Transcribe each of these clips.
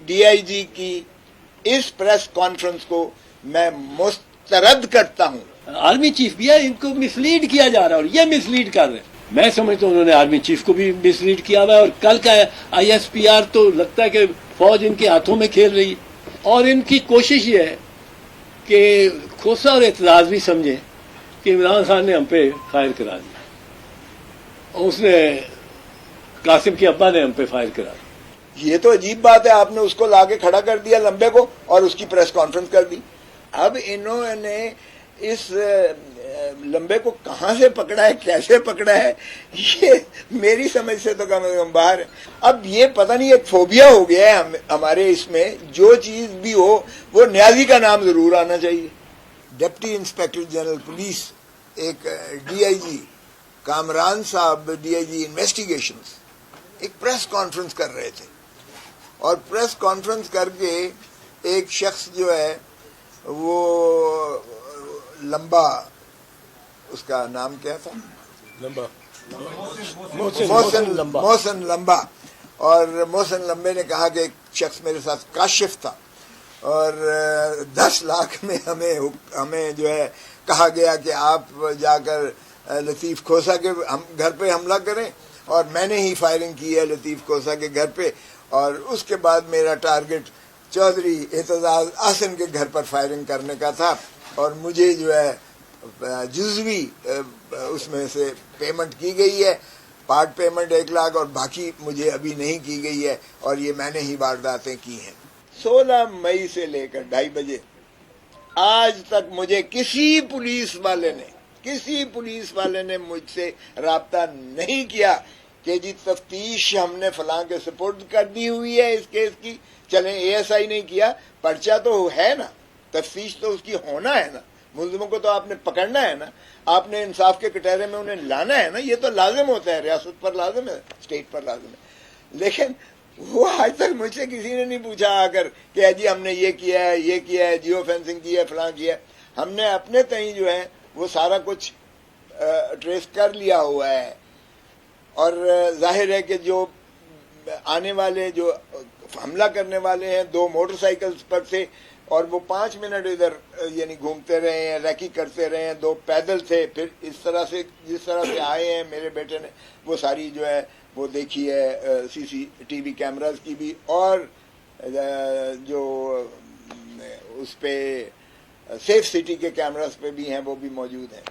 D I جی کی اس press conference کو میں مسترد کرتا ہوں. آرمی چیف بھی ہے، ان کو مسلیڈ کیا جا رہا ہے اور یہ مسلیڈ کر رہے ہیں. میں سمجھتا ہوں انہوں نے آرمی چیف کو بھی مسلیڈ کیا ہوا ہے، اور کل کا آئی ایس پی آر تو لگتا ہے کہ فوج ان کے ہاتھوں میں کھیل رہی ہے. اور ان کی کوشش یہ ہے کہ کھوسا اور اعتراض بھی سمجھیں کہ عمران خان نے ہم پہ فائر کرا دیا، اور اس نے قاسم کے ابا نے ہم پہ فائر کرا دیا. یہ تو عجیب بات ہے، آپ نے اس کو لا کے کھڑا کر دیا لمبے کو اور اس کی پریس کانفرنس کر دی. اب انہوں نے اس لمبے کو کہاں سے پکڑا ہے، کیسے پکڑا ہے، یہ میری سمجھ سے تو کم از کم باہر ہے. اب یہ پتہ نہیں ایک فوبیا ہو گیا ہے ہمارے اس میں، جو چیز بھی ہو وہ نیازی کا نام ضرور آنا چاہیے. ڈپٹی انسپیکٹر جنرل پولیس ایک ڈی آئی جی کامران صاحب، ڈی آئی جی انویسٹیگیشنز، ایک پریس کانفرنس کر رہے تھے، اور پریس کانفرنس کر کے ایک شخص جو ہے وہ لمبا، اس کا نام کیا تھا، محسن لمبا، اور محسن لمبے نے کہا کہ ایک شخص میرے ساتھ کاشف تھا اور 10 لاکھ میں ہمیں جو ہے کہا گیا کہ آپ جا کر لطیف کھوسا کے گھر پہ حملہ کریں، اور میں نے ہی فائرنگ کی ہے لطیف کھوسا کے گھر پہ، اور اس کے بعد میرا ٹارگٹ چودھری اعتزاز احسن کے گھر پر فائرنگ کرنے کا تھا، اور مجھے جو ہے جزوی اس میں سے پیمنٹ کی گئی ہے، پارٹ پیمنٹ 1 لاکھ، اور باقی مجھے ابھی نہیں کی گئی ہے، اور یہ میں نے ہی وارداتیں کی ہیں. 16 مئی سے لے کر 2:30 بجے آج تک مجھے کسی پولیس والے نے مجھ سے رابطہ نہیں کیا کہ جی تفتیش ہم نے فلاں کے سپرد کر دی ہوئی ہے اس کیس کی، چلیں اے ایس آئی نہیں کیا، پرچہ تو ہے نا، تفتیش تو اس کی ہونا ہے نا، ملزموں کو تو آپ نے پکڑنا ہے نا، آپ نے انصاف کے کٹہرے میں انہیں لانا ہے نا، یہ تو لازم ہوتا ہے، ریاست پر لازم ہے، اسٹیٹ پر لازم ہے. لیکن وہ آج تک مجھ سے کسی نے نہیں پوچھا آ کر کہ جی ہم نے یہ کیا ہے، جیو فینسنگ کی ہے، فلاں کیا ہے. ہم نے اپنے تئیں جو ہے وہ سارا کچھ ٹریس کر لیا ہوا ہے، اور ظاہر ہے کہ جو آنے والے جو حملہ کرنے والے ہیں 2 موٹر سائیکلز پر تھے، اور وہ 5 منٹ ادھر یعنی گھومتے رہے ہیں، ریکی کرتے رہے ہیں، 2 پیدل تھے، پھر اس طرح سے جس طرح سے آئے ہیں میرے بیٹے نے وہ ساری جو ہے وہ دیکھی ہے سی سی ٹی وی کیمراز کی بھی، اور جو اس پہ سیف سٹی کے کیمراز پہ بھی ہیں وہ بھی موجود ہیں.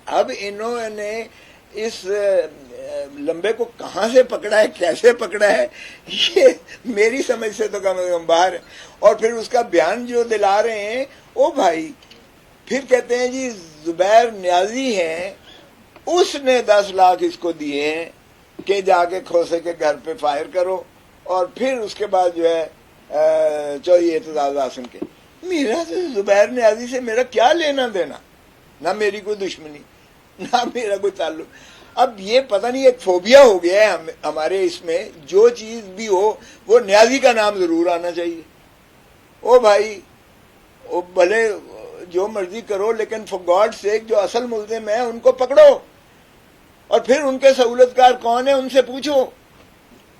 اب انہوں نے اس لمبے کو کہاں سے پکڑا ہے، کیسے پکڑا ہے، یہ میری سمجھ سے تو کم از کم باہر ہے. اور پھر اس کا بیان جو دلا رہے ہیں، او بھائی پھر کہتے ہیں جی زبیر نیازی ہیں، اس نے 10 لاکھ اس کو دیے ہیں کہ جا کے کھوسے کے گھر پہ فائر کرو، اور پھر اس کے بعد جو ہے چودھری اعتزاز احسن کے. میرا زبیر نیازی سے میرا کیا لینا دینا، نہ میری کوئی دشمنی نہ میرا کوئی تعلق. اب یہ پتہ نہیں ایک فوبیا ہو گیا ہے ہمارے اس میں، جو چیز بھی ہو وہ نیازی کا نام ضرور آنا چاہیے. او بھائی او بھلے جو مرضی کرو، لیکن فار گاڈ سیک جو اصل ملزم ہیں ان کو پکڑو، اور پھر ان کے سہولت کار کون ہیں ان سے پوچھو.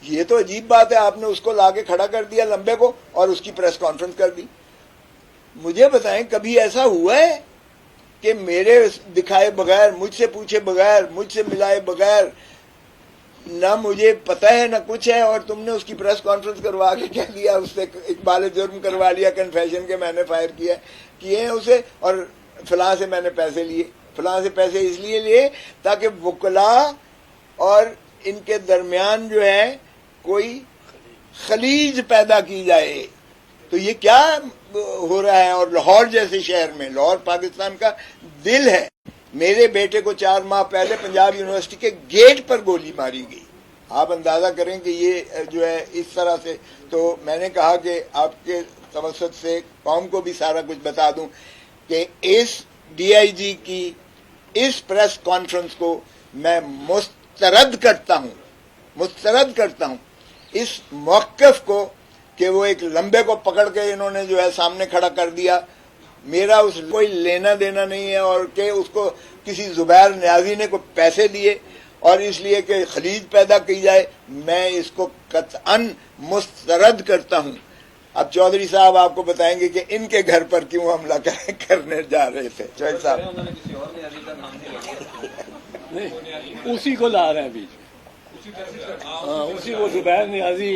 یہ تو عجیب بات ہے، آپ نے اس کو لا کے کھڑا کر دیا لمبے کو اور اس کی پریس کانفرنس کر دی. مجھے بتائیں کبھی ایسا ہوا ہے کہ میرے دکھائے بغیر، مجھ سے پوچھے بغیر، مجھ سے ملائے بغیر، نہ مجھے پتہ ہے نہ کچھ ہے، اور تم نے اس کی پریس کانفرنس کروا کے کہہ دیا، اس سے اقبال جرم کروا لیا کنفیشن کے میں نے فائر کیے ہیں اسے، اور فلاں سے میں نے پیسے لیے، فلاں سے پیسے اس لیے لیے تاکہ وکلاء اور ان کے درمیان جو ہے کوئی خلیج پیدا کی جائے. تو یہ کیا ہو رہا ہے؟ اور لاہور جیسے شہر میں، لاہور پاکستان کا دل ہے، میرے بیٹے کو 4 ماہ پہلے پنجاب یونیورسٹی کے گیٹ پر گولی ماری گئی. آپ اندازہ کریں کہ یہ جو ہے اس طرح سے. تو میں نے کہا کہ آپ کے توسط سے قوم کو بھی سارا کچھ بتا دوں کہ اس ڈی آئی جی کی اس پریس کانفرنس کو میں مسترد کرتا ہوں اس موقف کو کہ وہ ایک لمبے کو پکڑ کے انہوں نے جو ہے سامنے کھڑا کر دیا. میرا اس کوئی لینا دینا نہیں ہے، اور کہ اس کو کسی زبیر نیازی نے کوئی پیسے دیے اور اس لیے کہ خلیج پیدا کی جائے، میں اس کو قطعاً مسترد کرتا ہوں۔ اب چودھری صاحب آپ کو بتائیں گے کہ ان کے گھر پر کیوں حملہ کرنے جا رہے تھے۔ چودھری صاحب نہیں، اسی کو لا رہے ہیں بیچ میں، ہاں اسی کو زبیر نیازی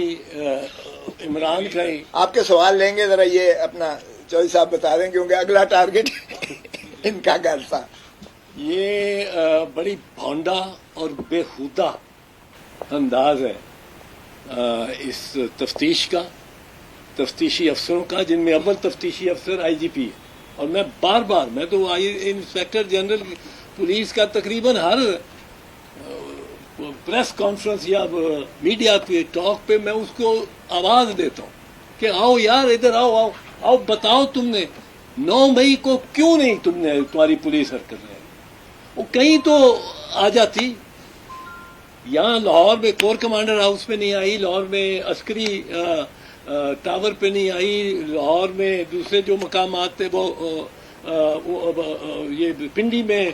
عمران کہیں۔ آپ کے سوال لیں گے، ذرا یہ اپنا چودھری صاحب بتا دیں کیونکہ اگلا ٹارگٹ ان کا گھر تھا۔ یہ بڑی بھونڈا اور بےہودہ انداز ہے اس تفتیش کا، تفتیشی افسروں کا، جن میں اول تفتیشی افسر آئی جی پی ہے۔ اور میں بار بار، میں تو انسپیکٹر جنرل پولیس کا تقریباً ہر پریس کانفرنس یا میڈیا پہ ٹاک پہ میں اس کو آواز دیتا ہوں کہ آؤ یار ادھر آؤ، آؤ آؤ، بتاؤ تم نے 9 مئی کو کیوں نہیں تمہاری پولیس حرکت رہی؟ وہ کہیں تو آ جاتی۔ یہاں لاہور میں کور کمانڈر ہاؤس پہ نہیں آئی، لاہور میں عسکری ٹاور پہ نہیں آئی، لاہور میں دوسرے جو مقامات تھے وہ یہ پنڈی میں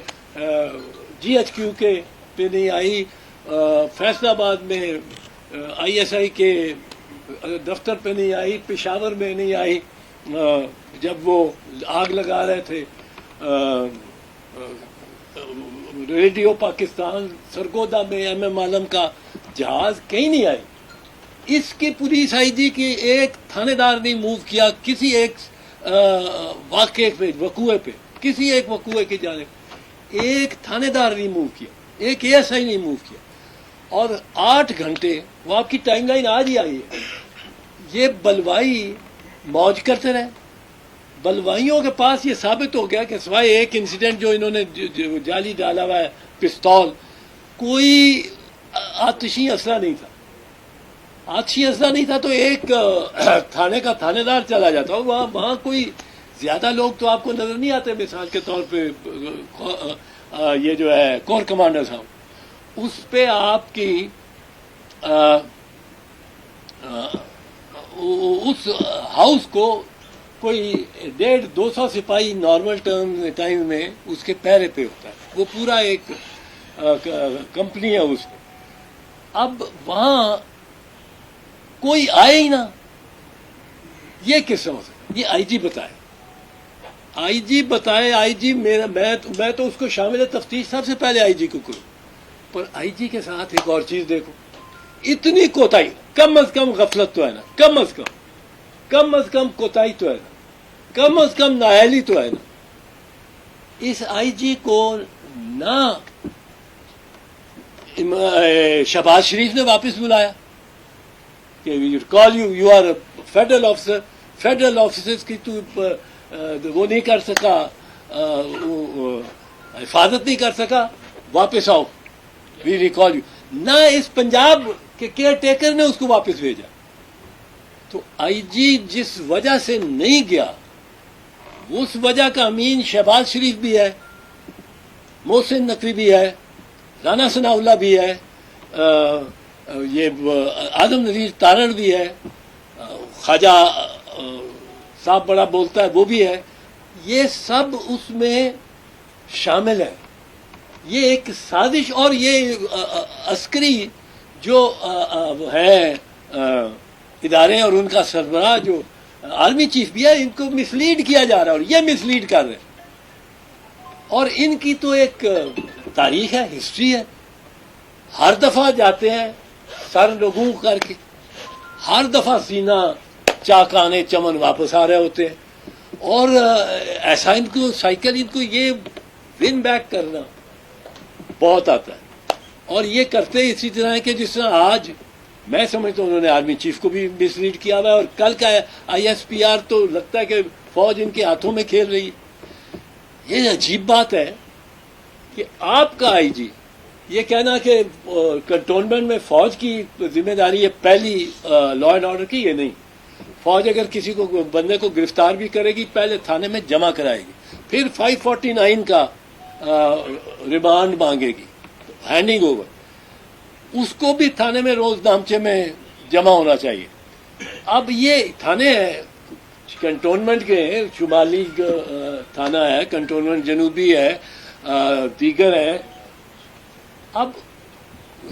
جی ایچ کیو کے پہ نہیں آئی، فیصل آباد میں آئی ایس آئی کے دفتر پہ نہیں آئی، پشاور میں نہیں آئی جب وہ آگ لگا رہے تھے ریڈیو پاکستان، سرگودا میں ایم ایم عالم کا جہاز، کہیں نہیں آئی۔ اس کی پولیس آئی جی کی ایک تھانے دار نہیں موو کیا کسی ایک واقعے پہ، وقوعے پہ، کسی ایک وقوعے کی جانب ایک تھانے دار نہیں موو کیا، ایک اے ایس آئی نہیں موو کیا۔ اور 8 گھنٹے، وہ آپ کی ٹائم لائن آج ہی آئی ہے، یہ بلوائی موج کرتے رہے۔ بلوائیوں کے پاس یہ ثابت ہو گیا کہ سوائے ایک انسیڈنٹ جو انہوں نے جعلی ڈالا ہوا ہے پستول، کوئی آتشی اسلحہ نہیں تھا۔ آتشی اسلحہ نہیں تھا تو ایک تھانے کا تھانے دار چلا جاتا، وہاں کوئی زیادہ لوگ تو آپ کو نظر نہیں آتے۔ مثال کے طور پہ یہ جو ہے کور کمانڈر صاحب، اس پہ آپ کی اس ہاؤس کو کوئی 150-200 سپاہی نارمل ٹائم میں اس کے پیرے پہ ہوتا ہے، وہ پورا ایک کمپنی ہے اس میں۔ اب وہاں کوئی آئے ہی نہ، یہ کس سے ہو سکتا؟ یہ آئی جی بتائے، آئی جی بتائے، آئی جی میں تو اس کو شامل تفتیش سب سے پہلے آئی جی کو کروں، پر آئی جی کے ساتھ ایک اور چیز دیکھو، اتنی کوتاہی، کم از کم غفلت تو ہے نا، کم از کم کوتاہی تو ہے نا، کم از کم نااہلی تو ہے نا۔ اس آئی جی کو نہ شہباز شریف نے واپس بلایا کہ you are federal officer, federal officers کی تو وہ نہیں کر سکا، حفاظت نہیں کر سکا، واپس آؤ، وی ریکال یو۔ نہ اس پنجاب کے کیئر ٹیکر نے اس کو واپس بھیجا۔ تو آئی جی جس وجہ سے نہیں گیا، اس وجہ کا امین شہباز شریف بھی ہے، محسن نقوی بھی ہے، رانا ثناء اللہ بھی ہے، یہ آدم نذیر تارڑ بھی ہے، خواجہ صاحب بڑا بولتا ہے وہ بھی ہے، یہ سب اس میں شامل ہے۔ یہ ایک سازش، اور یہ عسکری جو ہے ادارے اور ان کا سربراہ جو آرمی چیف بھی ہے، ان کو مسلیڈ کیا جا رہا ہے، اور یہ مسلیڈ کر رہے ہیں۔ اور ان کی تو ایک تاریخ ہے، ہسٹری ہے، ہر دفعہ جاتے ہیں سر لوگوں کر کے، ہر دفعہ سینہ چاکانے چمن واپس آ رہے ہوتے ہیں۔ اور ایسا ان کو سائیکل، ان کو یہ ون بیک کرنا بہت آتا ہے، اور یہ کرتے اسی طرح ہے کہ جس طرح آج میں سمجھتا ہوں انہوں نے آرمی چیف کو بھی مسلیڈ کیا ہوا ہے، اور کل کا آئی ایس پی آر تو لگتا ہے کہ فوج ان کے ہاتھوں میں کھیل رہی ہے۔ یہ عجیب بات ہے کہ آپ کا آئی جی یہ کہنا کہ کنٹونمنٹ میں فوج کی ذمہ داری ہے پہلی لا اینڈ آرڈر کی، یہ نہیں۔ فوج اگر کسی کو بندے کو گرفتار بھی کرے گی، پہلے تھانے میں جمع کرائے گی، پھر 549 کا ریمانڈ مانگے گی، ہینڈنگ اوور، اس کو بھی تھانے میں روز نامچے میں جمع ہونا چاہیے۔ اب یہ تھانے ہیں کنٹونمنٹ کے، شمالی تھانہ ہے، کنٹونمنٹ جنوبی ہے، دیگر ہے۔ اب